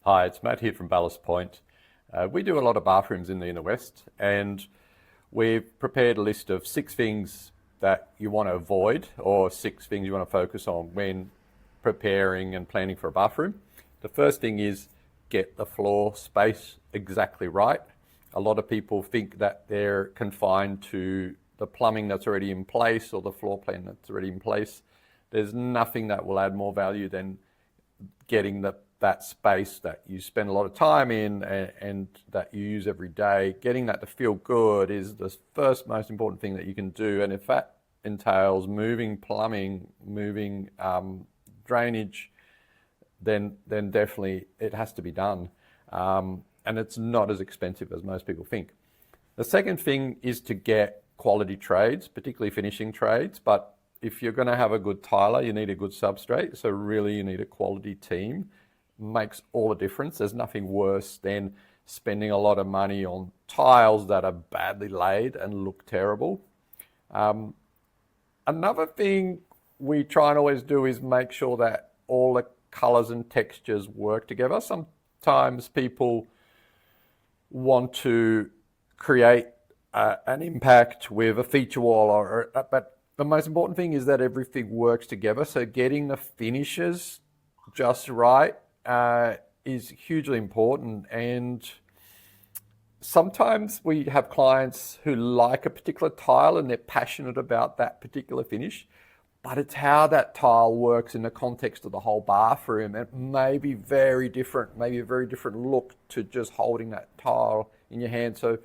Hi, it's Matt here from Ballast Point. We do a lot of bathrooms in the inner west, and we've prepared a list of 6 things that you want to avoid or 6 things you want to focus on when preparing and planning for a bathroom. The first thing is get the floor space exactly right. A lot of people think that they're confined to the plumbing that's already in place or the floor plan that's already in place. There's nothing that will add more value than getting that space that you spend a lot of time in and that you use every day. Getting that to feel good is the first most important thing that you can do. And if that entails moving plumbing, moving drainage, then definitely it has to be done. And it's not as expensive as most people think. The second thing is to get quality trades, particularly finishing trades. But if you're going to have a good tiler, you need a good substrate. So really you need a quality team. Makes all the difference. There's nothing worse than spending a lot of money on tiles that are badly laid and look terrible. Another thing we try and always do is make sure that all the colors and textures work together. Sometimes people want to create an impact with a feature wall, but the most important thing is that everything works together. So getting the finishes just right is hugely important. And sometimes we have clients who like a particular tile and they're passionate about that particular finish, but it's how that tile works in the context of the whole bathroom. It may be very different, maybe a very different look to just holding that tile in your hand. So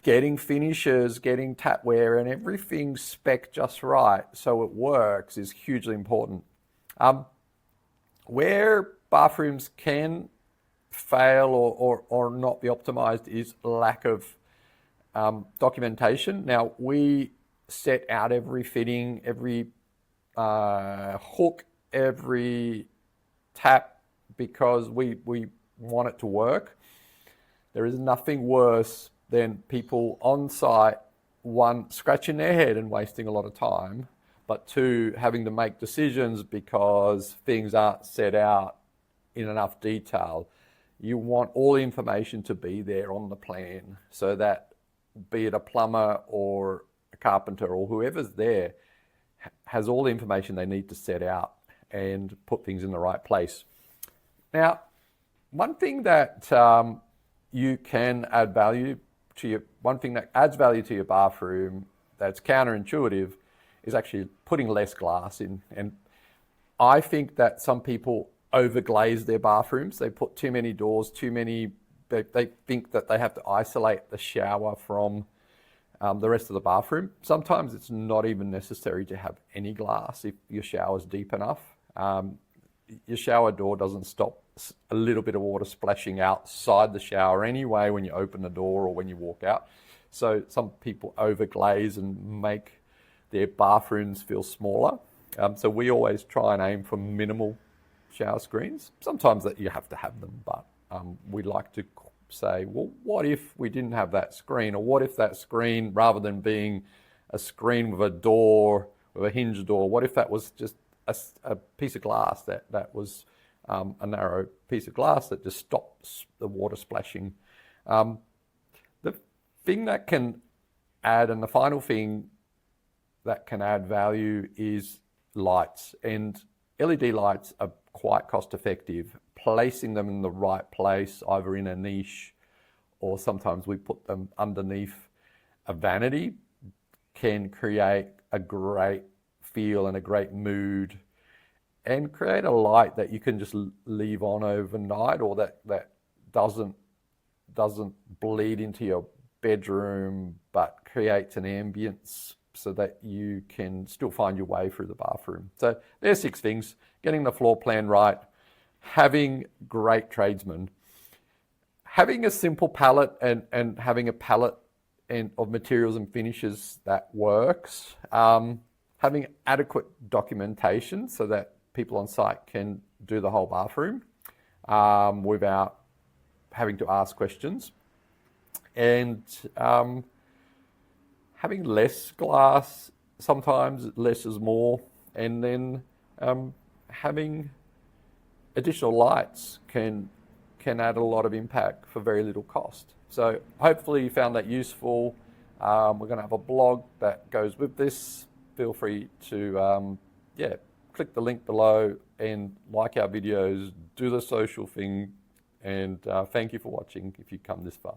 getting finishes, getting tapware and everything spec just right so it works is hugely important. Where bathrooms can fail or not be optimized is lack of documentation. Now, we set out every fitting, every hook, every tap because we want it to work. There is nothing worse than people on site, one, scratching their head and wasting a lot of time, but two, having to make decisions because things aren't set out in enough detail. You want all the information to be there on the plan so that be it a plumber or a carpenter or whoever's there has all the information they need to set out and put things in the right place. Now, one thing that you can add value to one thing that adds value to your bathroom that's counterintuitive is actually putting less glass in. And I think that some people overglaze their bathrooms. They put too many doors, they think that they have to isolate the shower from the rest of the bathroom. Sometimes it's not even necessary to have any glass if your shower's deep enough. Your shower door doesn't stop a little bit of water splashing outside the shower anyway when you open the door or when you walk out. So some people overglaze and make their bathrooms feel smaller. So we always try and aim for minimal shower screens. Sometimes that you have to have them, but we like to say, well, what if we didn't have that screen? Or what if that screen, rather than being a screen with a door, with a hinge door, what if that was just a piece of glass that was a narrow piece of glass that just stops the water splashing? The thing that can add, and the final thing that can add value is lights. And LED lights are quite cost effective. Placing them in the right place, either in a niche or sometimes we put them underneath a vanity, can create a great feel and a great mood and create a light that you can just leave on overnight or that doesn't bleed into your bedroom but creates an ambience so that you can still find your way through the bathroom. So there's 6 things: getting the floor plan right, having great tradesmen, having a simple palette and having a palette of materials and finishes that works, having adequate documentation so that people on site can do the whole bathroom without having to ask questions, and having less glass, sometimes less is more, and then having additional lights can can add a lot of impact for very little cost. So hopefully you found that useful. We're going to have a blog that goes with this. Feel free to click the link below and like our videos, do the social thing, and thank you for watching if you come this far.